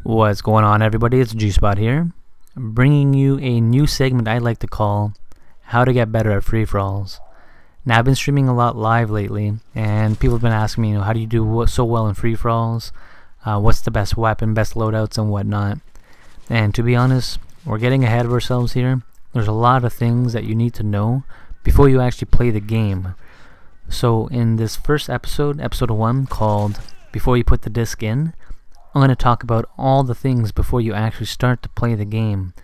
What's going on, everybody? It's G-Spot here, bringing you a new segment I like to call How to Get Better at Free-For-Alls. Now, I've been streaming a lot live lately, and people have been asking me, how do you do so well in free-for-alls? What's the best weapon, best loadouts, and whatnot? And to be honest, we're getting ahead of ourselves here. There's a lot of things that you need to know before you actually play the game. So in this first episode, episode 1, called Before You Put the Disc In, I'm going to talk about all the things before you actually start to play the game.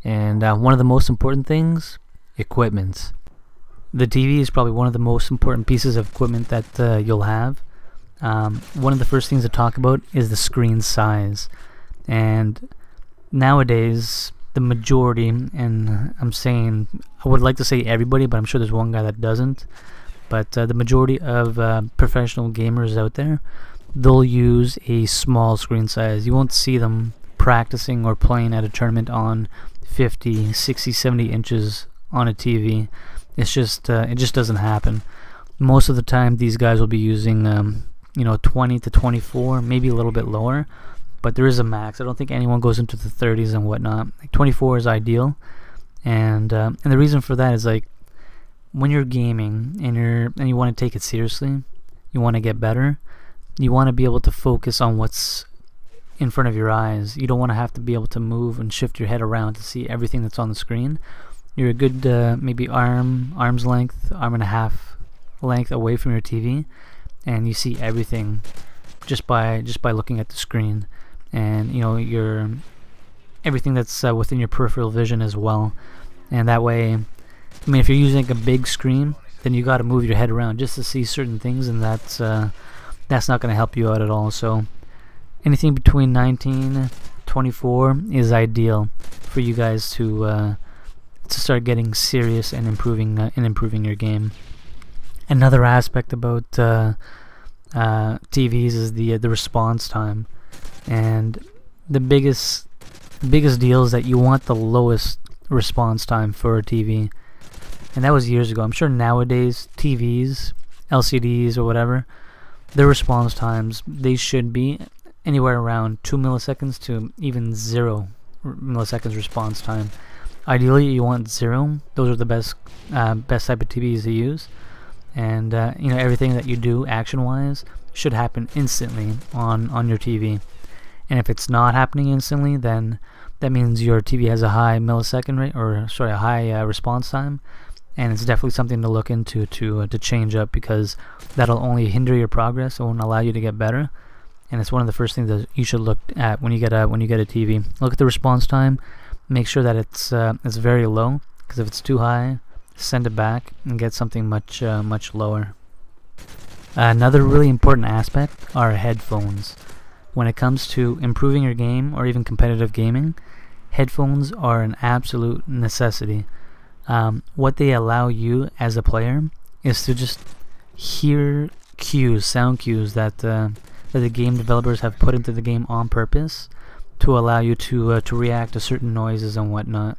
And one of the most important things, equipment. The TV is probably one of the most important pieces of equipment that you'll have. One of the first things to talk about is the screen size. And nowadays, the majority, and I would like to say everybody, but I'm sure there's one guy that doesn't, but the majority of professional gamers out there, they'll use a small screen size. You won't see them practicing or playing at a tournament on 50, 60, 70 inches on a TV. It's just it just doesn't happen. Most of the time these guys will be using 20 to 24, maybe a little bit lower, but there is a max. I don't think anyone goes into the 30s and whatnot. Like 24 is ideal, and the reason for that is, like, when you're gaming and you want to take it seriously, you want to get better, you want to be able to focus on what's in front of your eyes. You don't want to have to be able to move and shift your head around to see everything that's on the screen. You're a good maybe arm's length, arm and a half length away from your TV, and you see everything just by looking at the screen, and your everything that's within your peripheral vision as well. And that way, I mean, if you're using a big screen, then you got to move your head around just to see certain things, and that's not going to help you out at all. So anything between 19, 24 is ideal for you guys to start getting serious and improving your game. Another aspect about TVs is the response time, and the biggest deal is that you want the lowest response time for a TV. And that was years ago. I'm sure nowadays TVs, LCDs or whatever, their response times, they should be anywhere around 2 milliseconds to even 0 milliseconds response time. Ideally, you want 0. Those are the best type of TVs to use. And everything that you do action-wise should happen instantly on your TV. And if it's not happening instantly, then that means your TV has a high millisecond rate, or sorry, a high response time. And it's definitely something to look into to change up, because that'll only hinder your progress. It won't allow you to get better. And it's one of the first things that you should look at when you get a TV. Look at the response time. Make sure that it's very low, because if it's too high, send it back and get something much lower. Another really important aspect are headphones. When it comes to improving your game or even competitive gaming, headphones are an absolute necessity. What they allow you as a player is to just hear cues, sound cues that the game developers have put into the game on purpose to allow you to react to certain noises and whatnot.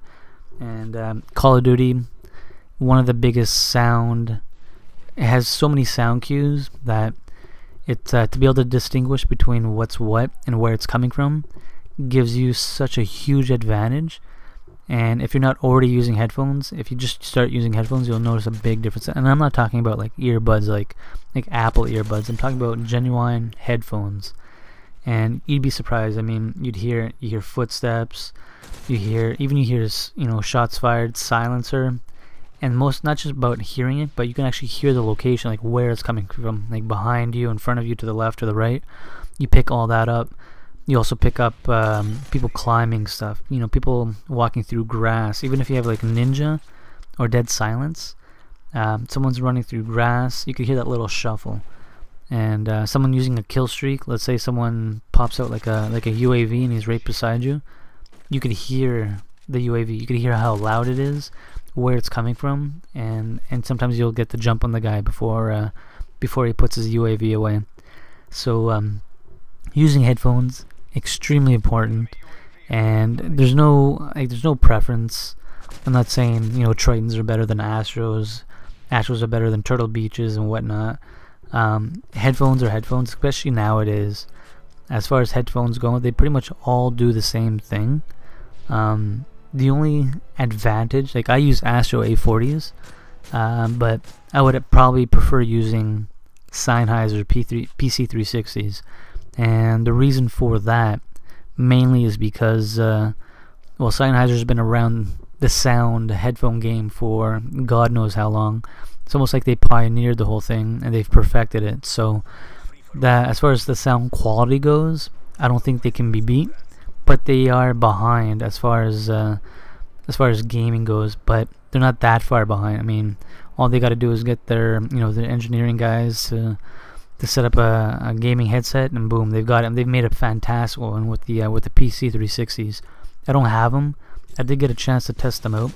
And Call of Duty, one of the biggest sound, it has so many sound cues that to be able to distinguish between what's what and where it's coming from gives you such a huge advantage. And if you're not already using headphones, if you just start using headphones, you'll notice a big difference. And I'm not talking about like earbuds, like Apple earbuds. I'm talking about genuine headphones. And you'd be surprised. I mean, you hear footsteps, you hear shots fired, silencer, and not just about hearing it, but you can actually hear the location, like where it's coming from, like behind you, in front of you, to the left or the right. You pick all that up. You also pick up people climbing stuff, people walking through grass. Even if you have like Ninja or Dead Silence, someone's running through grass, you could hear that little shuffle. And someone using a kill streak, let's say someone pops out like a UAV and he's right beside you, you could hear the UAV. You could hear how loud it is, where it's coming from, and sometimes you'll get the jump on the guy before he puts his UAV away. So using headphones, extremely important. And there's no preference. I'm not saying Tritons are better than Astros are better than Turtle Beaches and whatnot. Headphones are headphones, especially nowadays. as far as headphones go, they pretty much all do the same thing. The only advantage, like I use Astro A40s, but I would probably prefer using Sennheiser PC360s, and the reason for that mainly is because well, Sennheiser's been around the sound headphone game for God knows how long. It's almost like they pioneered the whole thing and they've perfected it. So that, as far as the sound quality goes, I don't think they can be beat, but they are behind as far as gaming goes. But they're not that far behind. I mean, all they got to do is get their their engineering guys to set up a gaming headset, and boom, they've got it. And they've made a fantastic one with the PC360s. I don't have them. I did get a chance to test them out.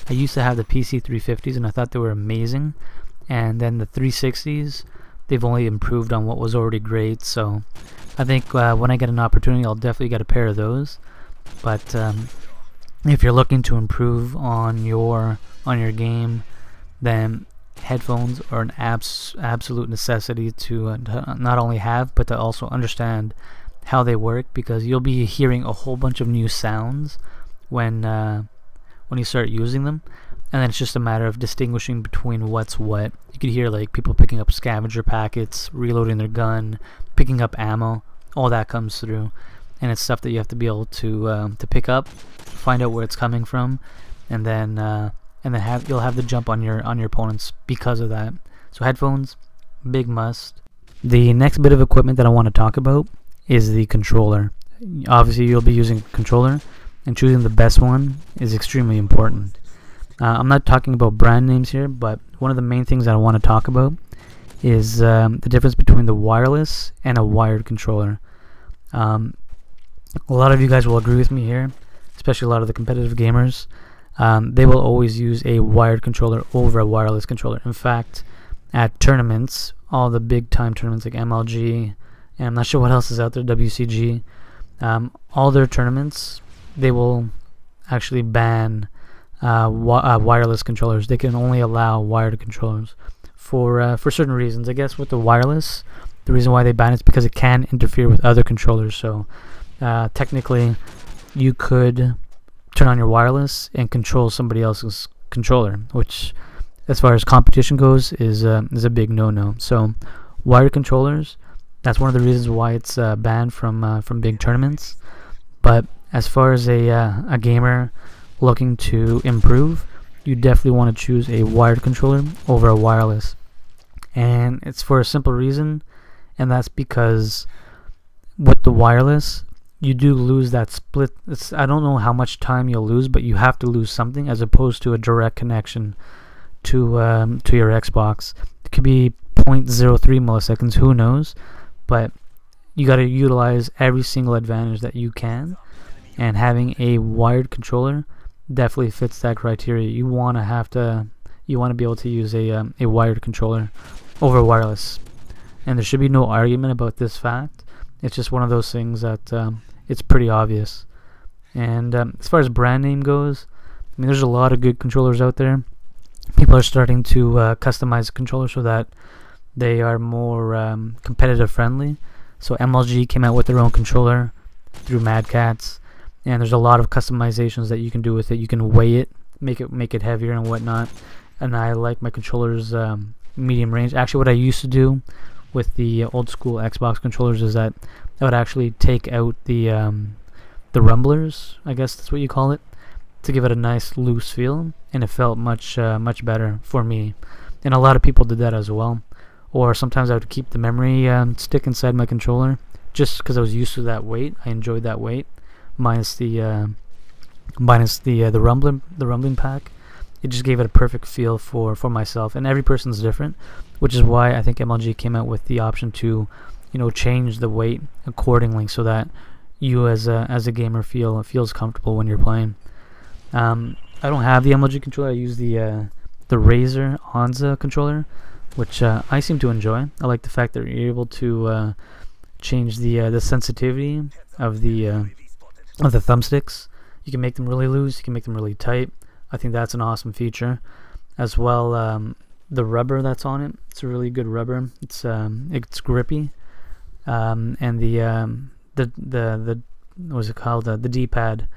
I used to have the PC350s and I thought they were amazing, and then the 360s, they've only improved on what was already great. So I think when I get an opportunity, I'll definitely get a pair of those. But if you're looking to improve on your game, then headphones are an absolute necessity to not only have, but to also understand how they work, because you'll be hearing a whole bunch of new sounds when you start using them, and then it's just a matter of distinguishing between what's what. You could hear like people picking up scavenger packets, reloading their gun, picking up ammo. All that comes through, and it's stuff that you have to be able to pick up, find out where it's coming from, and then you'll have the jump on your opponents because of that. So headphones, big must. The next bit of equipment that I want to talk about is the controller. Obviously, you'll be using a controller, and choosing the best one is extremely important. I'm not talking about brand names here, but one of the main things that I want to talk about is the difference between the wireless and a wired controller. A lot of you guys will agree with me here, especially a lot of the competitive gamers. They will always use a wired controller over a wireless controller. In fact, at tournaments, all the big time tournaments like MLG, and I'm not sure what else is out there, WCG, all their tournaments, they will actually ban wireless controllers. They can only allow wired controllers for certain reasons. I guess with the wireless, the reason why they ban it is because it can interfere with other controllers. So technically, you could turn on your wireless and control somebody else's controller, which, as far as competition goes, is a big no-no. So wired controllers, that's one of the reasons why it's banned from big tournaments. But as far as a gamer looking to improve, you definitely want to choose a wired controller over a wireless. And it's for a simple reason, and that's because with the wireless, you do lose that split. I don't know how much time you'll lose, but you have to lose something, as opposed to a direct connection to your Xbox. It could be 0.03 milliseconds, who knows, but you got to utilize every single advantage that you can, and having a wired controller definitely fits that criteria. You want to be able to use a wired controller over wireless, and there should be no argument about this fact. It's just one of those things that it's pretty obvious. And as far as brand name goes, I mean, there's a lot of good controllers out there. People are starting to customize the controller so that they are more competitive friendly. So MLG came out with their own controller through Mad Catz, and there's a lot of customizations that you can do with it. You can weigh it, make it heavier and whatnot. And I like my controllers medium range. Actually, what I used to do with the old school Xbox controllers is that I would actually take out the rumblers, I guess that's what you call it, to give it a nice loose feel, and it felt much better for me. And a lot of people did that as well. Or sometimes I would keep the memory stick inside my controller, just because I was used to that weight. I enjoyed that weight, minus the rumbling pack. It just gave it a perfect feel for myself, and every person's different, which is why I think MLG came out with the option to, change the weight accordingly, so that you as a gamer feels comfortable when you're playing. I don't have the MLG controller. I use the Razer Hansa controller, which I seem to enjoy. I like the fact that you're able to change the sensitivity of the thumbsticks. You can make them really loose. You can make them really tight. I think that's an awesome feature. As well, the rubber that's on it's a really good rubber. It's grippy, and the what's it called, the D-pad.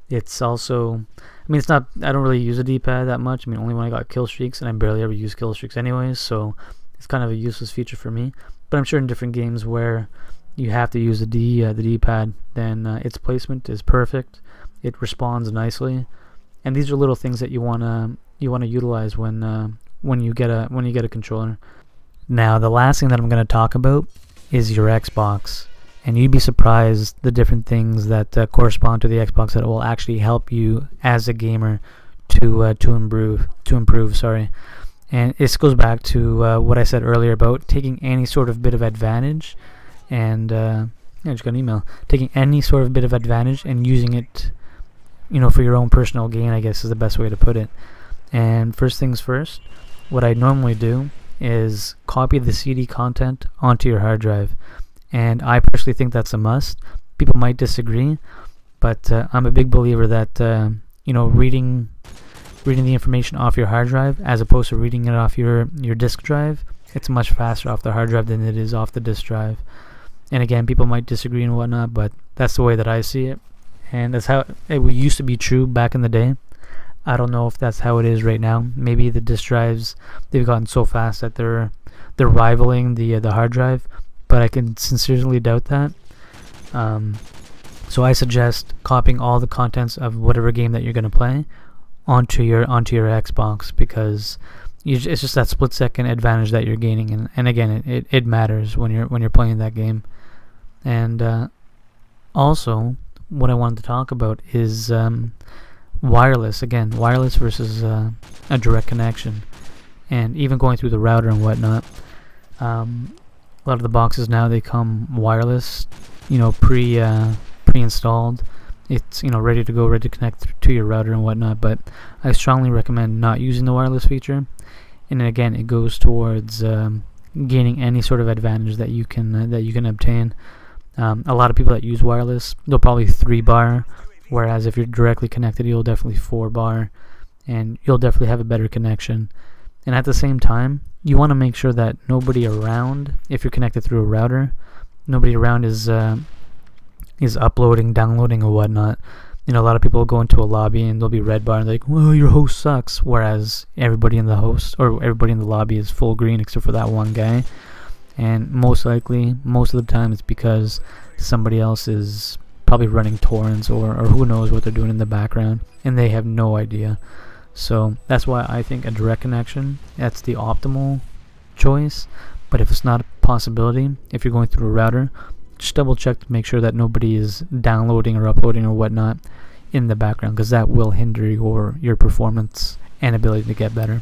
It's also, I mean, it's not, I don't really use a D-pad that much. I mean, only when I got kill streaks, and I barely ever use kill streaks anyways, so it's kind of a useless feature for me. But I'm sure in different games where you have to use the D-pad, then its placement is perfect. It responds nicely, and these are little things that you wanna utilize when you get a controller. Now, the last thing that I'm gonna talk about is your Xbox. And you'd be surprised the different things that correspond to the Xbox that will actually help you as a gamer to improve. Sorry. And this goes back to what I said earlier about taking any sort of bit of advantage, and I just got an email. Taking any sort of bit of advantage and using it, for your own personal gain, I guess is the best way to put it. And first things first, what I normally do is copy the CD content onto your hard drive. And I personally think that's a must. People might disagree, but I'm a big believer that reading the information off your hard drive as opposed to reading it off your disk drive, it's much faster off the hard drive than it is off the disk drive. And again, people might disagree and whatnot, but that's the way that I see it, and that's how it used to be true back in the day. I don't know if that's how it is right now. Maybe the disk drives, they've gotten so fast that they're rivaling the hard drive. But I can sincerely doubt that. So I suggest copying all the contents of whatever game that you're going to play onto your Xbox, because it's just that split-second advantage that you're gaining, and again, it matters when you're playing that game. And also, what I wanted to talk about is wireless. Again, wireless versus a direct connection, and even going through the router and whatnot. A lot of the boxes now, they come wireless, pre-installed. It's ready to go, ready to connect to your router and whatnot. But I strongly recommend not using the wireless feature. And again, it goes towards gaining any sort of advantage that you can obtain. A lot of people that use wireless, they'll probably 3-bar, whereas if you're directly connected, you'll definitely 4-bar, and you'll definitely have a better connection. And at the same time, you want to make sure that nobody around, if you're connected through a router, nobody around is uploading, downloading, or whatnot. A lot of people will go into a lobby and they'll be red bar and they're like, well, your host sucks, whereas everybody in the lobby is full green except for that one guy. And most likely, most of the time, it's because somebody else is probably running torrents or who knows what they're doing in the background, and they have no idea. So that's why I think a direct connection, that's the optimal choice. But if it's not a possibility, if you're going through a router, just double check to make sure that nobody is downloading or uploading or whatnot in the background, because that will hinder your performance and ability to get better.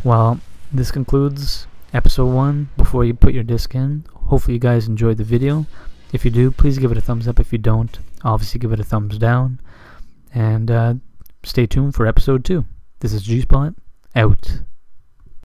Well, this concludes episode 1 before you put your disc in. Hopefully you guys enjoyed the video. If you do, please give it a thumbs up. If you don't, obviously give it a thumbs down. And stay tuned for episode 2. This is G-Spot, out.